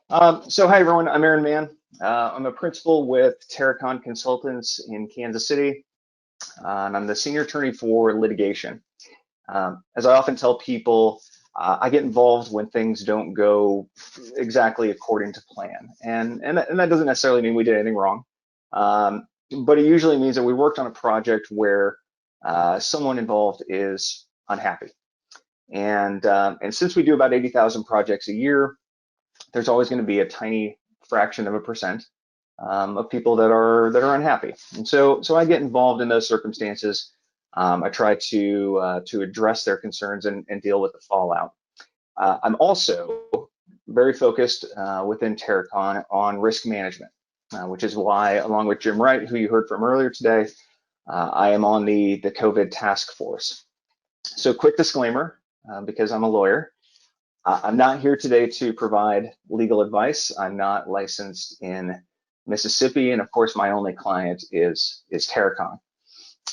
Hi everyone, I'm Mann. I'm a principal with Terracon Consultants in Kansas City, and I'm the senior attorney for litigation. As I often tell people, I get involved when things don't go exactly according to plan, and that doesn't necessarily mean we did anything wrong, but it usually means that we worked on a project where someone involved is unhappy, and since we do about 80,000 projects a year, there's always going to be a tiny fraction of a percent of people that are unhappy, and so I get involved in those circumstances. I try to address their concerns and deal with the fallout. I'm also very focused within Terracon on risk management, which is why, along with Jim Wright, who you heard from earlier today, I am on the COVID task force. So, quick disclaimer, because I'm a lawyer. I'm not here today to provide legal advice. I'm not licensed in Mississippi, and of course, my only client is Terracon.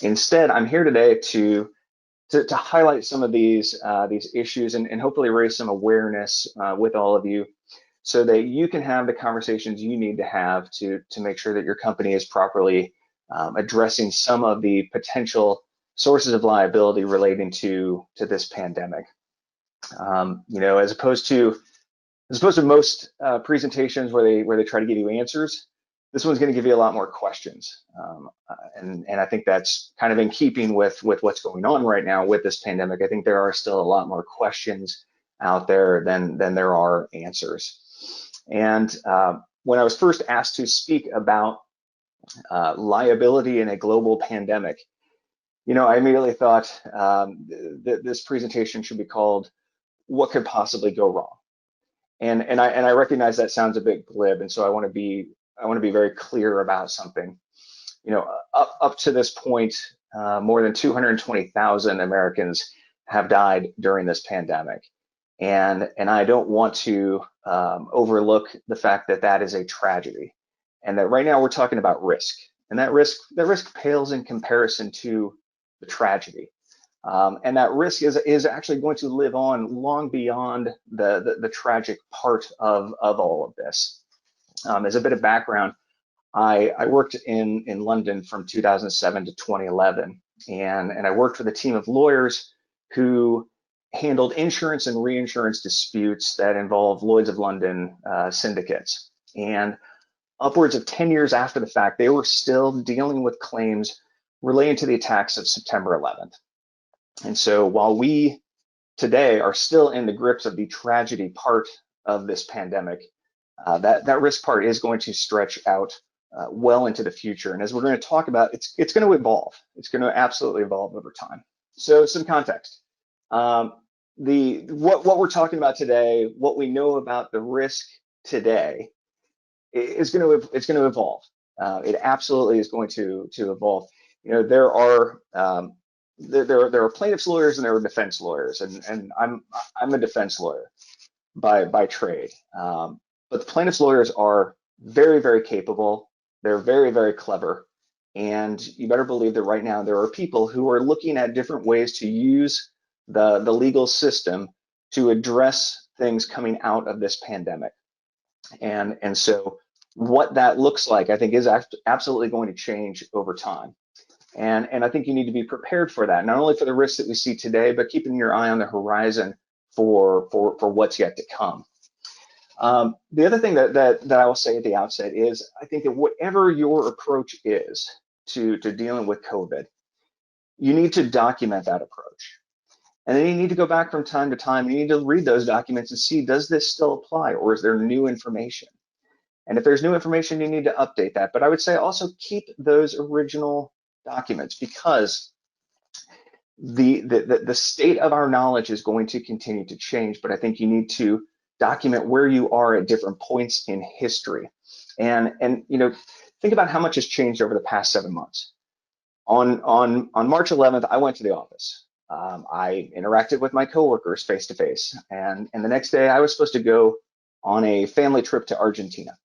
Instead, I'm here today to highlight some of these issues and hopefully raise some awareness with all of you, so that you can have the conversations you need to have to make sure that your company is properly addressing some of the potential sources of liability relating to this pandemic. As opposed to most presentations where they try to give you answers, this one's going to give you a lot more questions, and I think that's kind of in keeping with what's going on right now with this pandemic. I think there are still a lot more questions out there than there are answers. And when I was first asked to speak about liability in a global pandemic, I immediately thought that this presentation should be called "What Could Possibly Go Wrong?" And I recognize that sounds a bit glib, and so I want to be very clear about something. Up to this point, more than 220,000 Americans have died during this pandemic, and I don't want to overlook the fact that that is a tragedy, and that right now we're talking about risk, and that risk pales in comparison to the tragedy. And that risk is actually going to live on long beyond the tragic part of all of this. As a bit of background, I worked in London from 2007 to 2011, and I worked with a team of lawyers who handled insurance and reinsurance disputes that involved Lloyd's of London syndicates. And upwards of 10 years after the fact, they were still dealing with claims relating to the attacks of September 11th. And so while we today are still in the grips of the tragedy part of this pandemic, that risk part is going to stretch out well into the future. And as we're going to talk about, it's going to evolve. It's going to absolutely evolve over time. So some context. What we're talking about today, what we know about the risk today, is going to evolve. It absolutely is going to evolve. There are plaintiffs lawyers and there are defense lawyers, and I'm a defense lawyer by trade. But the plaintiffs lawyers are very, very capable. They're very, very clever. And you better believe that right now there are people who are looking at different ways to use the legal system to address things coming out of this pandemic. And so what that looks like, I think, is absolutely going to change over time. And I think you need to be prepared for that, not only for the risks that we see today, but keeping your eye on the horizon for what's yet to come. The other thing that I will say at the outset is I think that whatever your approach is to dealing with COVID, you need to document that approach. And then you need to go back from time to time. You need to read those documents and see, does this still apply, or is there new information? And if there's new information, you need to update that. But I would say also keep those original documents, because the state of our knowledge is going to continue to change. But I think you need to document where you are at different points in history. And think about how much has changed over the past 7 months. On March 11th, I went to the office. I interacted with my coworkers face to face, and the next day I was supposed to go on a family trip to Argentina.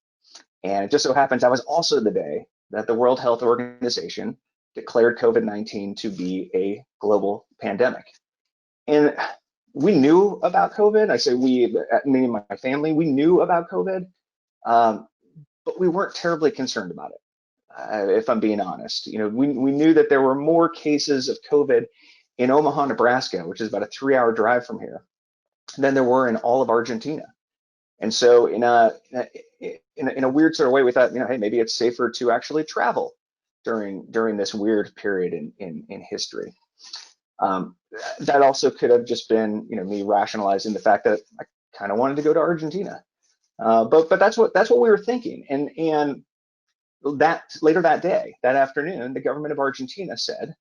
And it just so happens that was also the day that the World Health Organization declared COVID-19 to be a global pandemic. And we knew about COVID. I say we, me and my family, we knew about COVID, but we weren't terribly concerned about it. If I'm being honest, we knew that there were more cases of COVID in Omaha, Nebraska, which is about a 3-hour drive from here, than there were in all of Argentina. And so in a weird sort of way, we thought, hey, maybe it's safer to actually travel during this weird period in history. That also could have just been, me rationalizing the fact that I kind of wanted to go to Argentina. But that's what we were thinking. And that later that day, that afternoon, the government of Argentina said,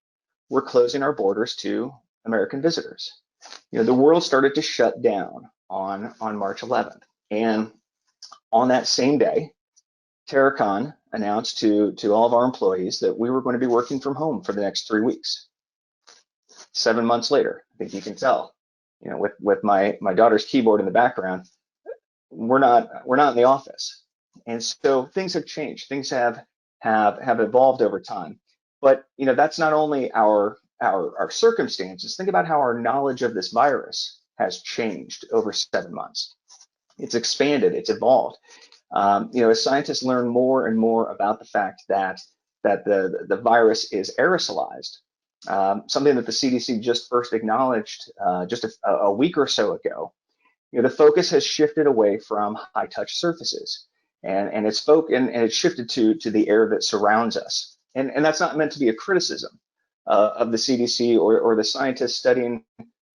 we're closing our borders to American visitors. The world started to shut down on March 11th. And on that same day, Terracon announced to all of our employees that we were going to be working from home for the next 3 weeks. 7 months later, I think you can tell, with my daughter's keyboard in the background, we're not in the office. And so things have changed. Things have evolved over time. But that's not only our circumstances. Think about how our knowledge of this virus has changed over 7 months. It's expanded, it's evolved. As scientists learn more and more about the fact that the virus is aerosolized, something that the CDC just first acknowledged just a week or so ago, the focus has shifted away from high-touch surfaces, and it's shifted to the air that surrounds us. And that's not meant to be a criticism of the CDC or the scientists studying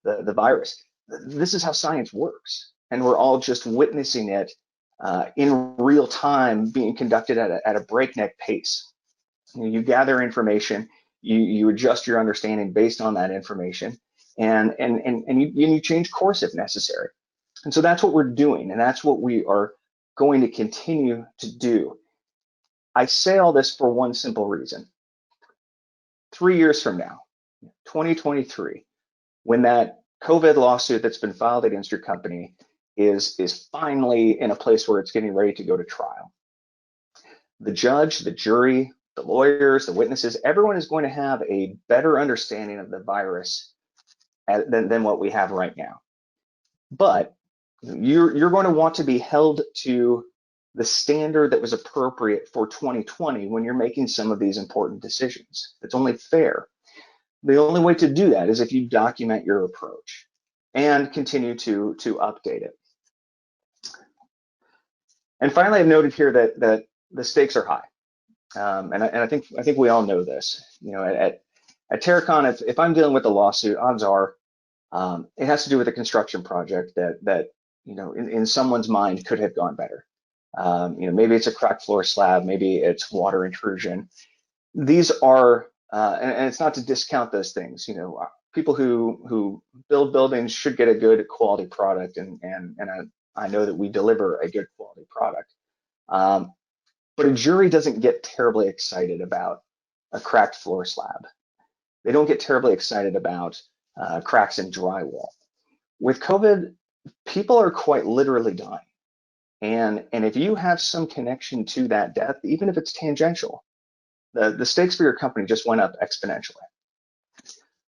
the virus. This is how science works, and we're all just witnessing it in real time being conducted at a breakneck pace. You gather information, you adjust your understanding based on that information, and you change course if necessary. And so that's what we're doing, and that's what we are going to continue to do. I say all this for one simple reason. 3 years from now, 2023, when that COVID lawsuit that's been filed against your company is finally in a place where it's getting ready to go to trial, the judge, the jury, the lawyers, the witnesses, everyone is going to have a better understanding of the virus than what we have right now. But you're going to want to be held to the standard that was appropriate for 2020 when you're making some of these important decisions. It's only fair. The only way to do that is if you document your approach and continue to update it. And finally, I've noted here that the stakes are high, and I think we all know this. At Terracon, if I'm dealing with a lawsuit, odds are it has to do with a construction project that in someone's mind could have gone better. Maybe it's a cracked floor slab, maybe it's water intrusion. These are, and it's not to discount those things. People who build buildings should get a good quality product, and I know that we deliver a good quality product. But a jury doesn't get terribly excited about a cracked floor slab. They don't get terribly excited about cracks in drywall. With COVID, people are quite literally dying. And if you have some connection to that death, even if it's tangential, the stakes for your company just went up exponentially.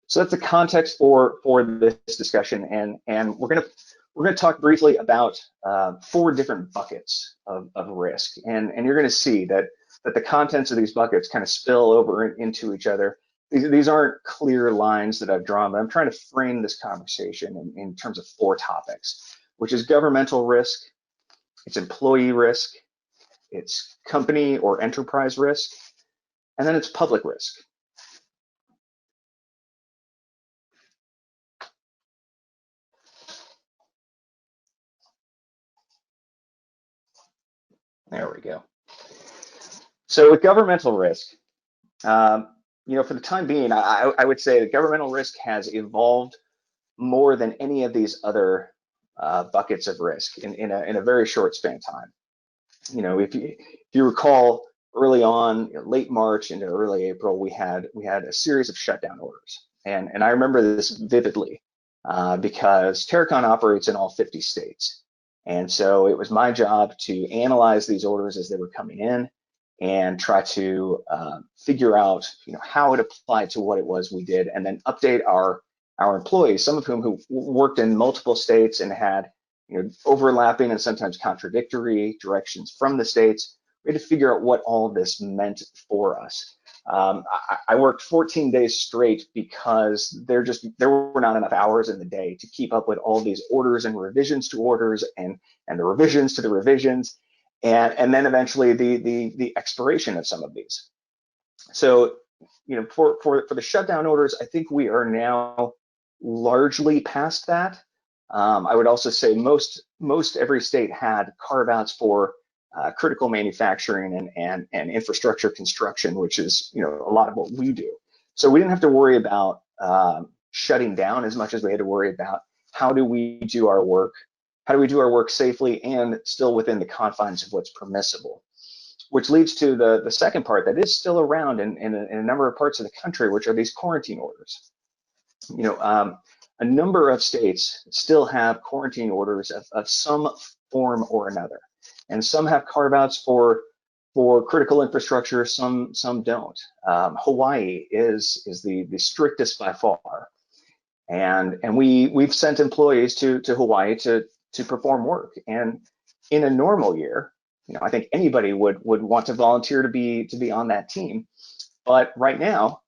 So that's the context for this discussion, and we're gonna talk briefly about 4 different buckets of risk, and you're gonna see that the contents of these buckets kind of spill over into each other. These aren't clear lines that I've drawn, but I'm trying to frame this conversation in terms of 4 topics, which is governmental risk, it's employee risk, it's company or enterprise risk, and then it's public risk. There we go. So with governmental risk, for the time being, I would say that governmental risk has evolved more than any of these other buckets of risk in a very short span of time. If you recall, early on, late March into early April, we had a series of shutdown orders, and I remember this vividly because Terracon operates in all 50 states, and so it was my job to analyze these orders as they were coming in and try to figure out how it applied to what it was we did, and then update our employees, some of whom who worked in multiple states and had overlapping and sometimes contradictory directions from the states. We had to figure out what all of this meant for us. I worked 14 days straight because there were not enough hours in the day to keep up with all these orders and revisions to orders and the revisions to the revisions, and then eventually the expiration of some of these. So, for the shutdown orders, I think we are now largely past that. I would also say most every state had carve-outs for critical manufacturing and infrastructure construction, which is a lot of what we do. So we didn't have to worry about shutting down as much as we had to worry about how do we do our work safely and still within the confines of what's permissible. Which leads to the second part that is still around in a number of parts of the country, which are these quarantine orders. A number of states still have quarantine orders of some form or another, and some have carve-outs for critical infrastructure, some don't. Hawaii is the strictest by far, and we've sent employees to Hawaii to perform work. And in a normal year, I think anybody would want to volunteer to be on that team. But right now,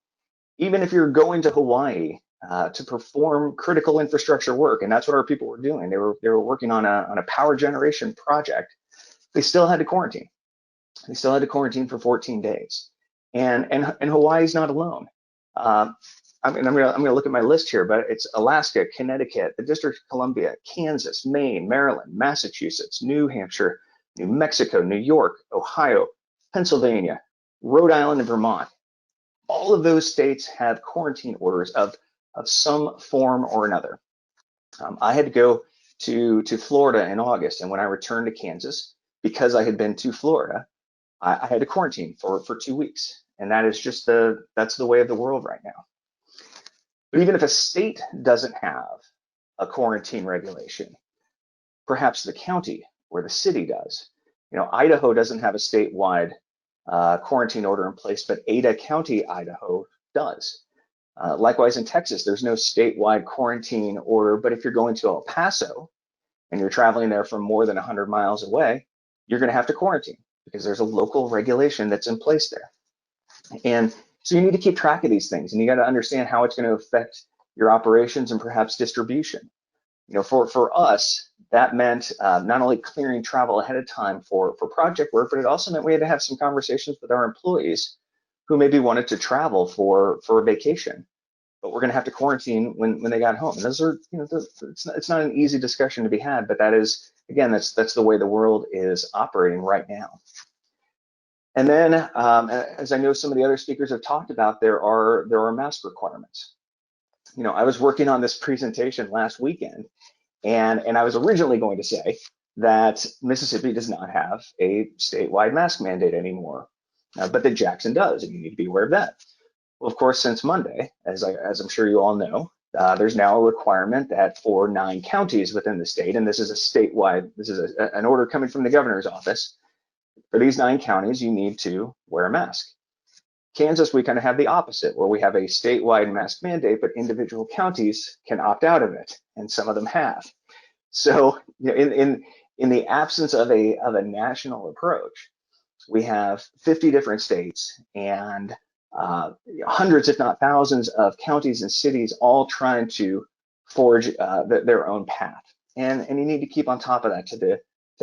even if you're going to Hawaii to perform critical infrastructure work, and that's what our people were doing, they were working on a power generation project, they still had to quarantine. They still had to quarantine for 14 days, and Hawaii's not alone. I'm gonna look at my list here, but it's Alaska, Connecticut, the District of Columbia, Kansas, Maine, Maryland, Massachusetts, New Hampshire, New Mexico, New York, Ohio, Pennsylvania, Rhode Island, and Vermont. All of those states have quarantine orders of some form or another. I had to go to Florida in August, and when I returned to Kansas, because I had been to Florida, I had to quarantine for 2 weeks, and that is just that's the way of the world right now. But even if a state doesn't have a quarantine regulation, perhaps the county or the city does. Idaho doesn't have a statewide quarantine order in place, but Ada County, Idaho does. Likewise, in Texas, there's no statewide quarantine order, but if you're going to El Paso and you're traveling there from more than 100 miles away, you're going to have to quarantine because there's a local regulation that's in place there. And so you need to keep track of these things, and you got to understand how it's going to affect your operations and perhaps distribution. For us, that meant not only clearing travel ahead of time for project work, but it also meant we had to have some conversations with our employees who maybe wanted to travel for a vacation, but we're going to have to quarantine when they got home. And those are, it's not an easy discussion to be had, but that is, again, that's the way the world is operating right now. And then, as I know some of the other speakers have talked about, there are mask requirements. I was working on this presentation last weekend, and I was originally going to say that Mississippi does not have a statewide mask mandate anymore, but that Jackson does, and you need to be aware of that. Well, of course, since Monday, as I'm sure you all know, there's now a requirement that for 9 counties within the state, and this is a statewide, this is an order coming from the governor's office, for these 9 counties, you need to wear a mask. Kansas, we kind of have the opposite, where we have a statewide mask mandate, but individual counties can opt out of it, and some of them have. So, in the absence of a national approach, we have 50 different states and hundreds, if not thousands, of counties and cities all trying to forge their own path, and you need to keep on top of that to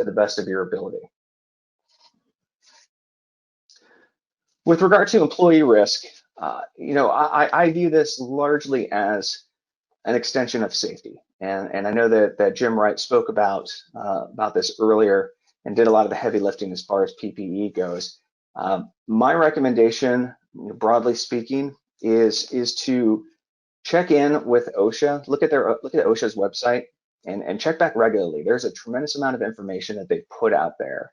the best of your ability. With regard to employee risk, I view this largely as an extension of safety, and I know that Jim Wright spoke about this earlier and did a lot of the heavy lifting as far as PPE goes. My recommendation, broadly speaking, is to check in with OSHA, look at OSHA's website, and check back regularly. There's a tremendous amount of information that they've put out there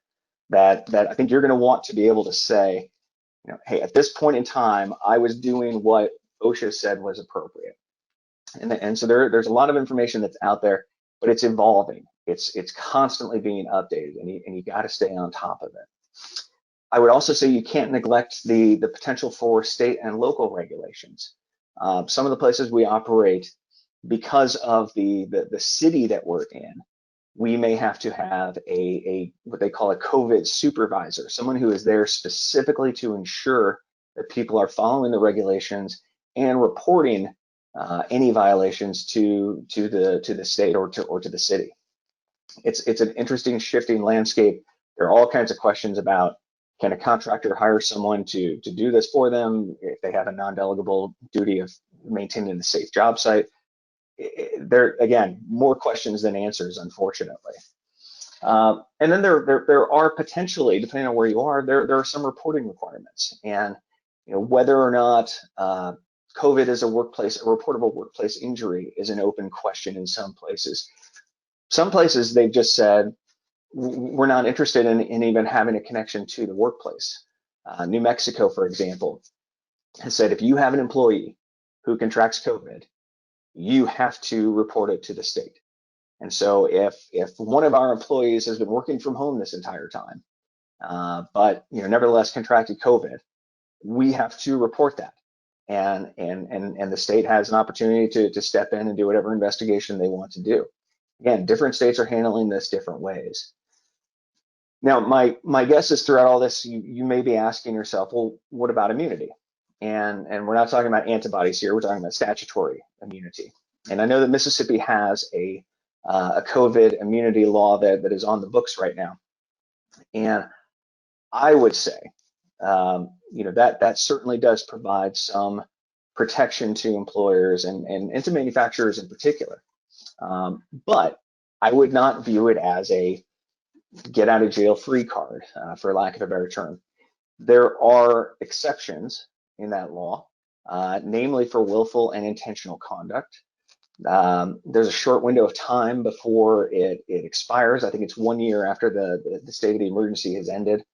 that I think you're going to want to be able to say, hey, at this point in time, I was doing what OSHA said was appropriate. And so there's a lot of information that's out there, but it's evolving. It's constantly being updated, and you got to stay on top of it. I would also say you can't neglect the potential for state and local regulations. Some of the places we operate, because of the city that we're in, we may have to have a what they call a COVID supervisor, someone who is there specifically to ensure that people are following the regulations and reporting any violations to the state or to the city. It's an interesting shifting landscape. There are all kinds of questions about, can a contractor hire someone to do this for them if they have a non-delegable duty of maintaining a safe job site? There, again, more questions than answers, unfortunately. And then there are potentially, depending on where you are, there are some reporting requirements, and whether or not COVID is a reportable workplace injury is an open question in some places. Some places they've just said, we're not interested in even having a connection to the workplace. New Mexico, for example, has said if you have an employee who contracts COVID, you have to report it to the state. And so if one of our employees has been working from home this entire time, but nevertheless contracted COVID, we have to report that. And the state has an opportunity to step in and do whatever investigation they want to do. Again, different states are handling this different ways. Now, my guess is throughout all this, you may be asking yourself, well, what about immunity? And we're not talking about antibodies here, we're talking about statutory immunity. And I know that Mississippi has a COVID immunity law that is on the books right now. And I would say, that certainly does provide some protection to employers and to manufacturers in particular. But I would not view it as a get out of jail free card, for lack of a better term. There are exceptions in that law, namely for willful and intentional conduct. There's a short window of time before it expires. I think it's 1 year after the state of the emergency has ended.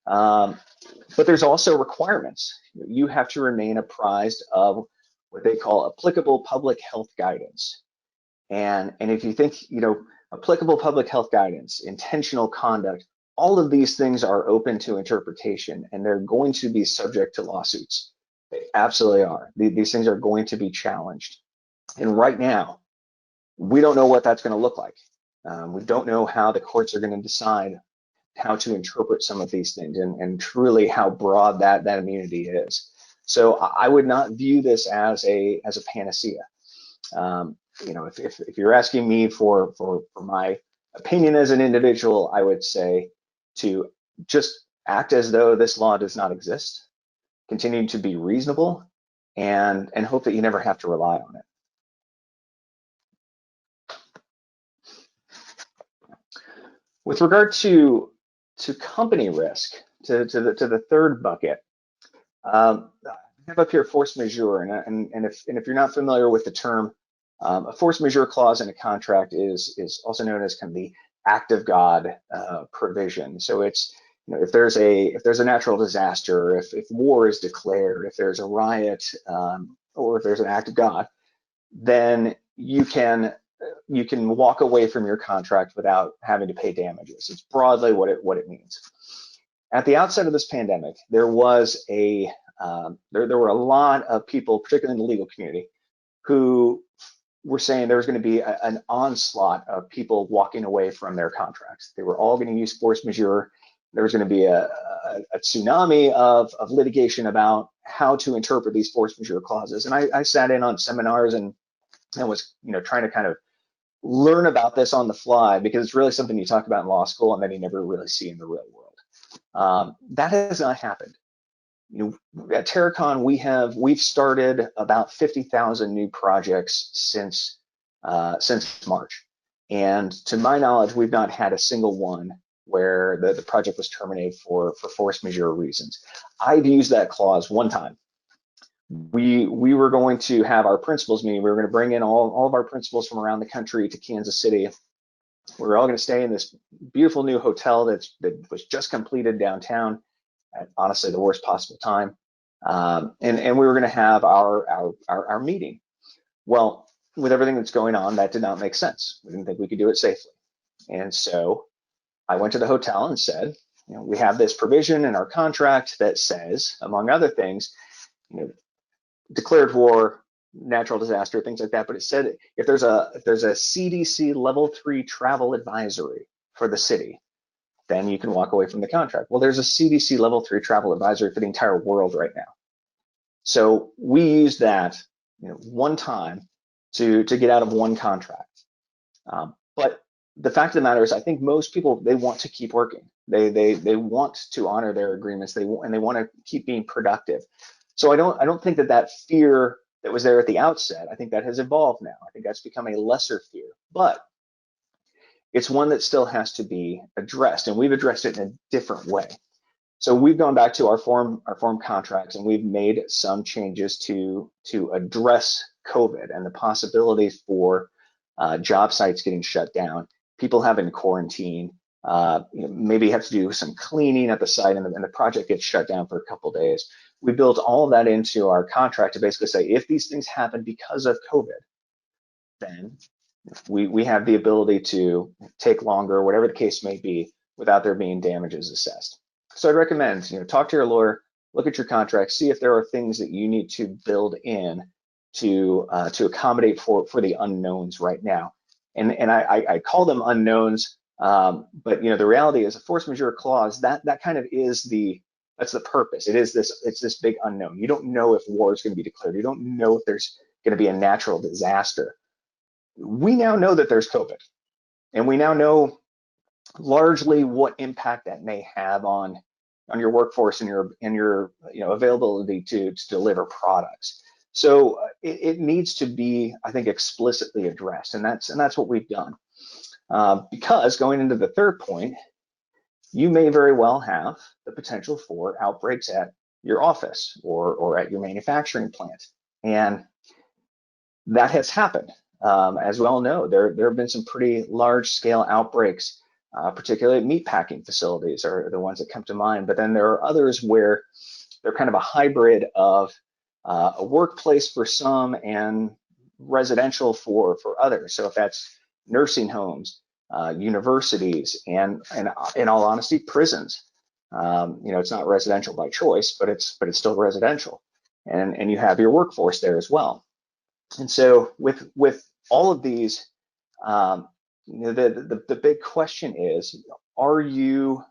But there's also requirements. You have to remain apprised of what they call applicable public health guidance. And if you think, applicable public health guidance, intentional conduct, all of these things are open to interpretation, and they're going to be subject to lawsuits. They absolutely are. These things are going to be challenged. And right now, we don't know what that's going to look like. We don't know how the courts are going to decide how to interpret some of these things and truly how broad that immunity is. So I would not view this as a panacea. If you're asking me for my opinion as an individual, I would say to just act as though this law does not exist, continue to be reasonable, and hope that you never have to rely on it. With regard to company risk, to the third bucket, I have up here force majeure, and if you're not familiar with the term, a force majeure clause in a contract is also known as kind of the act of God provision. So it's if there's a natural disaster, if war is declared, if there's a riot, or if there's an act of God, then you can walk away from your contract without having to pay damages. It's broadly what it means. At the outset of this pandemic, there was there were a lot of people, particularly in the legal community, who were saying there was going to be an onslaught of people walking away from their contracts. They were all going to use force majeure. There was going to be a tsunami of litigation about how to interpret these force majeure clauses. And I sat in on seminars and was trying to kind of learn about this on the fly, because it's really something you talk about in law school and then you never really see in the real world. That has not happened. At Terracon, we've started about 50,000 new projects since March, and to my knowledge, we've not had a single one where the project was terminated for force majeure reasons. I've used that clause one time. We were going to have our principals meeting. We were going to bring in all of our principals from around the country to Kansas City. We were all going to stay in this beautiful new hotel that was just completed downtown at honestly the worst possible time, and we were going to have our meeting. Well, with everything that's going on, that did not make sense. We didn't think we could do it safely, and so I went to the hotel and said, we have this provision in our contract that says, among other things, declared war, natural disaster, things like that. But it said if there's a CDC level 3 travel advisory for the city, then you can walk away from the contract. Well, there's a CDC level 3 travel advisory for the entire world right now. So we use that, one time to get out of one contract. But the fact of the matter is, I think most people, they want to keep working. They want to honor their agreements. They want to keep being productive. So I don't think that fear that was there at the outset, I think that has evolved now. I think that's become a lesser fear, but it's one that still has to be addressed, and we've addressed it in a different way. So we've gone back to our form contracts, and we've made some changes to address COVID and the possibilities for job sites getting shut down, people having to quarantine, maybe have to do some cleaning at the site, and the project gets shut down for a couple of days. We built all of that into our contract to basically say, if these things happen because of COVID, then we have the ability to take longer, whatever the case may be, without there being damages assessed. So I'd recommend, talk to your lawyer, look at your contract, see if there are things that you need to build in to accommodate for the unknowns right now. And I call them unknowns, but the reality is a force majeure clause, that kind of is that's the purpose. It's this big unknown. You don't know if war is going to be declared. You don't know if there's going to be a natural disaster. We now know that there's COVID, and we now know largely what impact that may have on your workforce and your availability to deliver products. So it needs to be, I think, explicitly addressed, and that's what we've done. Because going into the third point, you may very well have the potential for outbreaks at your office or at your manufacturing plant, and that has happened. As we all know, there have been some pretty large-scale outbreaks, particularly meatpacking facilities are the ones that come to mind. But then there are others where they're kind of a hybrid of a workplace for some and residential for others. So if that's nursing homes, universities, and in all honesty, prisons. It's not residential by choice, but it's still residential, and you have your workforce there as well. And so with all of these, the big question is, are you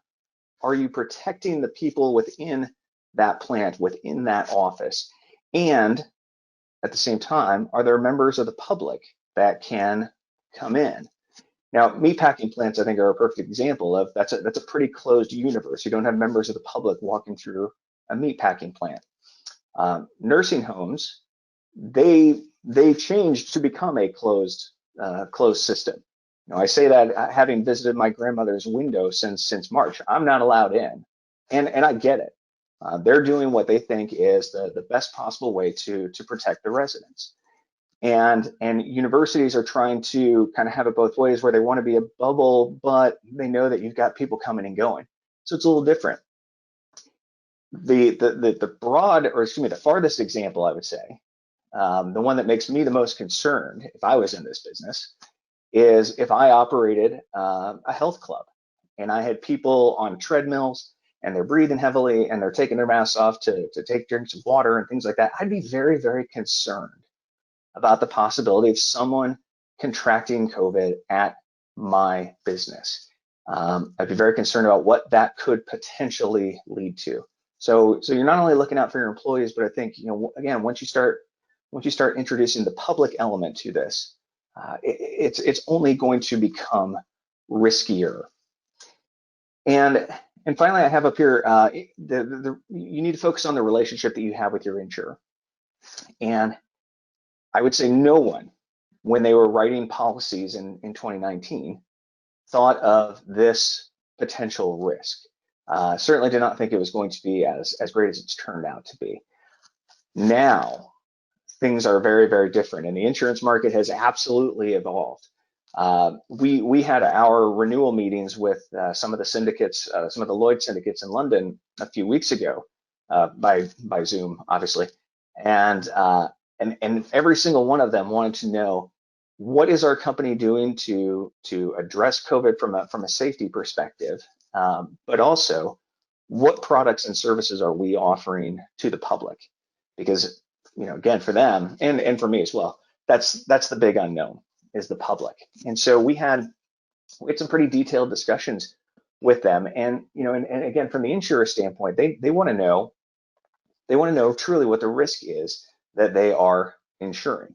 protecting the people within that plant, within that office? And at the same time, are there members of the public that can come in? Now, meatpacking plants, I think, are a perfect example of that's a pretty closed universe. You don't have members of the public walking through a meatpacking plant. Nursing homes, they changed to become a closed system. I say that having visited my grandmother's window since March. I'm not allowed in, and I get it. They're doing what they think is the best possible way to protect the residents. And universities are trying to kind of have it both ways, where they want to be a bubble, but they know that you've got people coming and going. So it's a little different. The farthest example, I would say, the one that makes me the most concerned if I was in this business, is if I operated a health club and I had people on treadmills and they're breathing heavily and they're taking their masks off to take drinks of water and things like that. I'd be very, very concerned about the possibility of someone contracting COVID at my business. I'd be very concerned about what that could potentially lead to. So you're not only looking out for your employees, but I think, again, once you start introducing the public element to this, it's only going to become riskier. And finally, I have up here, you need to focus on the relationship that you have with your insurer. And I would say no one, when they were writing policies in 2019, thought of this potential risk. Certainly did not think it was going to be as great as it's turned out to be. Now, things are very, very different, and the insurance market has absolutely evolved. We had our renewal meetings with some of the syndicates, some of the Lloyd syndicates in London a few weeks ago, by Zoom, obviously, and every single one of them wanted to know, what is our company doing to address COVID from a safety perspective, but also what products and services are we offering to the public? Because again, for them and for me as well, that's the big unknown, is the public. And so we had some pretty detailed discussions with them, and and again, from the insurer standpoint, they want to know, truly what the risk is that they are insuring.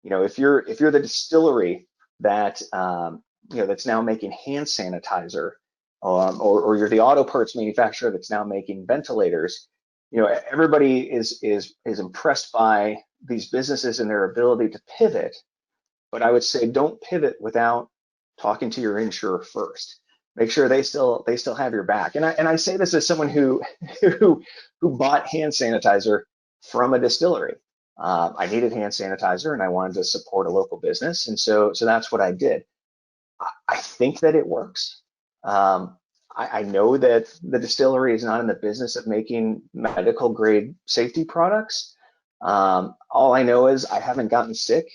If you're the distillery that that's now making hand sanitizer, or you're the auto parts manufacturer that's now making ventilators, everybody is impressed by these businesses and their ability to pivot. But I would say, don't pivot without talking to your insurer first. Make sure they still have your back. And I say this as someone who who bought hand sanitizer from a distillery. I needed hand sanitizer and I wanted to support a local business, and so that's what I did. I think that it works. I know that the distillery is not in the business of making medical grade safety products. All I know is I haven't gotten sick,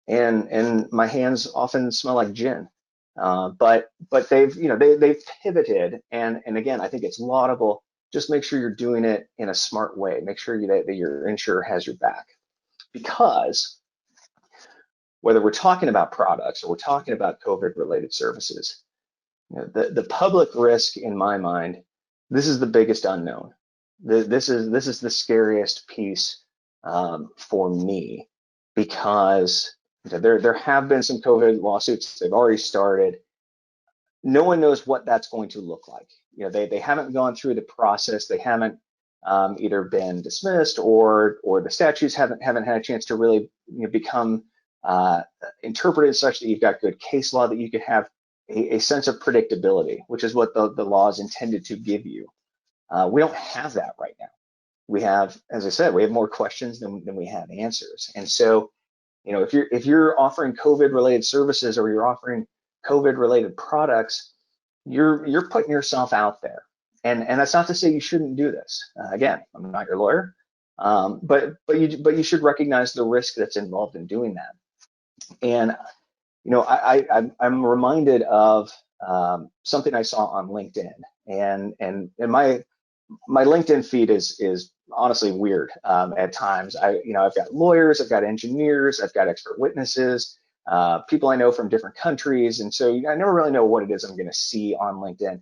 and my hands often smell like gin. But they've they've pivoted, and again, I think it's laudable. Just make sure you're doing it in a smart way. Make sure that your insurer has your back, because whether we're talking about products or we're talking about COVID related services, the public risk, in my mind, this is the biggest unknown. This is the scariest piece for me, because there have been some COVID lawsuits. They've already started. No one knows what that's going to look like. They haven't gone through the process. They haven't either been dismissed, or the statutes haven't had a chance to really become interpreted such that you've got good case law, that you could have a sense of predictability, which is what the law is intended to give you. We don't have that right now. We have, as I said, we have more questions than we have answers. And so, if you're offering COVID related services, or you're offering COVID related products, you're putting yourself out there. And that's not to say you shouldn't do this. Again, I'm not your lawyer, but you should recognize the risk that's involved in doing that. And I'm reminded of something I saw on LinkedIn, and my LinkedIn feed is honestly weird at times. I've got lawyers, I've got engineers, I've got expert witnesses, people I know from different countries, and so I never really know what it is I'm going to see on LinkedIn.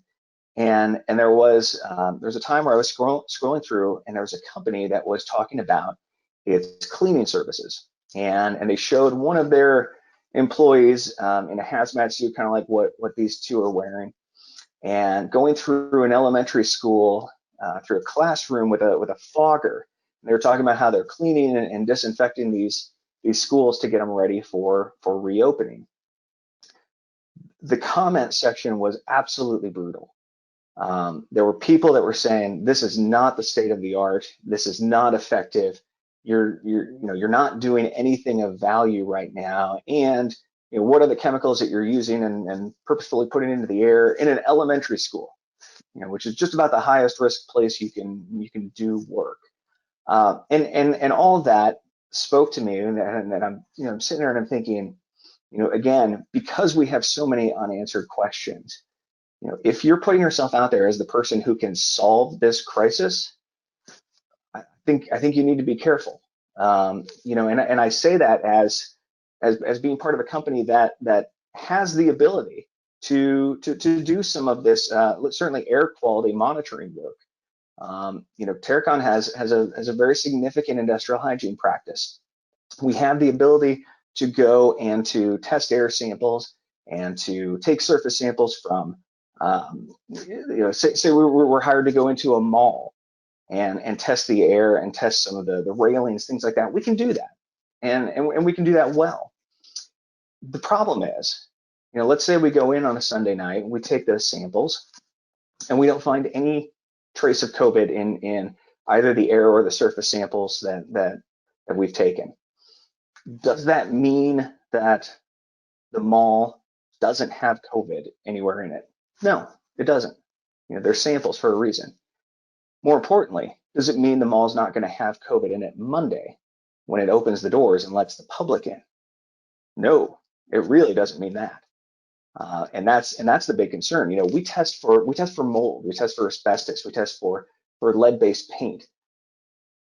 And there was a time where I was scrolling through, and there was a company that was talking about its cleaning services, and they showed one of their employees in a hazmat suit, kind of like what these two are wearing, and going through an elementary school, through a classroom with a fogger. And they were talking about how they're cleaning and disinfecting these schools to get them ready for reopening. The comment section was absolutely brutal. There were people that were saying, this is not the state of the art. This is not effective. You're not doing anything of value right now. And what are the chemicals that you're using and purposefully putting into the air in an elementary school, which is just about the highest risk place you can do work. And all of that spoke to me, and I'm sitting there and I'm thinking, again, because we have so many unanswered questions, if you're putting yourself out there as the person who can solve this crisis, I think you need to be careful. And I say that as being part of a company that has the ability to do some of this, certainly air quality monitoring work. Terracon has a very significant industrial hygiene practice. We have the ability to go and to test air samples and to take surface samples from, say we're hired to go into a mall and test the air and test some of the railings, things like that. We can do that, and we can do that well. The problem is, let's say we go in on a Sunday night and we take those samples and we don't find any trace of COVID in either the air or the surface samples that we've taken. Does that mean that the mall doesn't have COVID anywhere in it? No, it doesn't. They're samples for a reason. More importantly, does it mean the mall's not going to have COVID in it Monday when it opens the doors and lets the public in? No, it really doesn't mean that. And that's the big concern. We test for mold, we test for asbestos, we test for lead-based paint.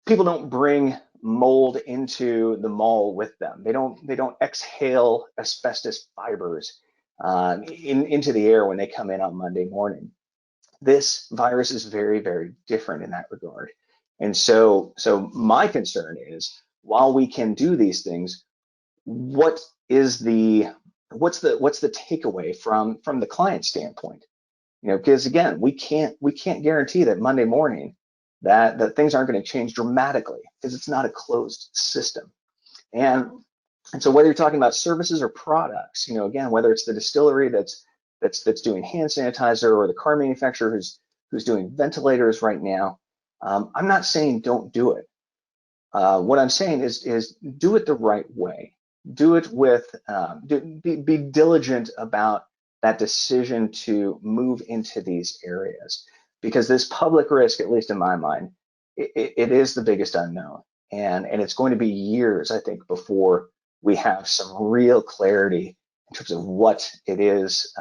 People don't bring mold into the mall with them. They don't exhale asbestos fibers into the air when they come in on Monday morning. This virus is very, very different in that regard. And so my concern is, while we can do these things, what is what's the takeaway from the client standpoint? You know, because again, we can't guarantee that Monday morning that things aren't going to change dramatically, because it's not a closed system. And so whether you're talking about services or products, you know, again, whether it's the distillery that's doing hand sanitizer, or the car manufacturer who's doing ventilators right now, I'm not saying don't do it. What I'm saying is do it the right way. Do it with be diligent about that decision to move into these areas, because this public risk, at least in my mind, it is the biggest unknown, and it's going to be years, I think, before we have some real clarity in terms of what it is,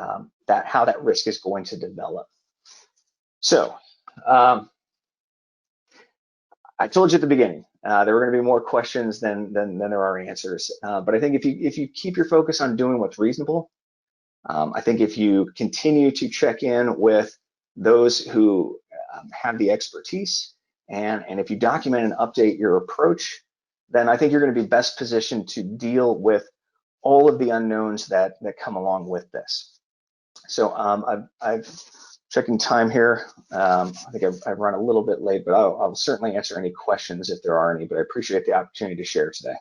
how that risk is going to develop. So I told you at the beginning, there were going to be more questions than there are answers. But I think if you keep your focus on doing what's reasonable, I think if you continue to check in with those who have the expertise, and if you document and update your approach, then I think you're going to be best positioned to deal with all of the unknowns that come along with this. So I've checking time here. I think I've run a little bit late, but I'll certainly answer any questions if there are any, but I appreciate the opportunity to share today.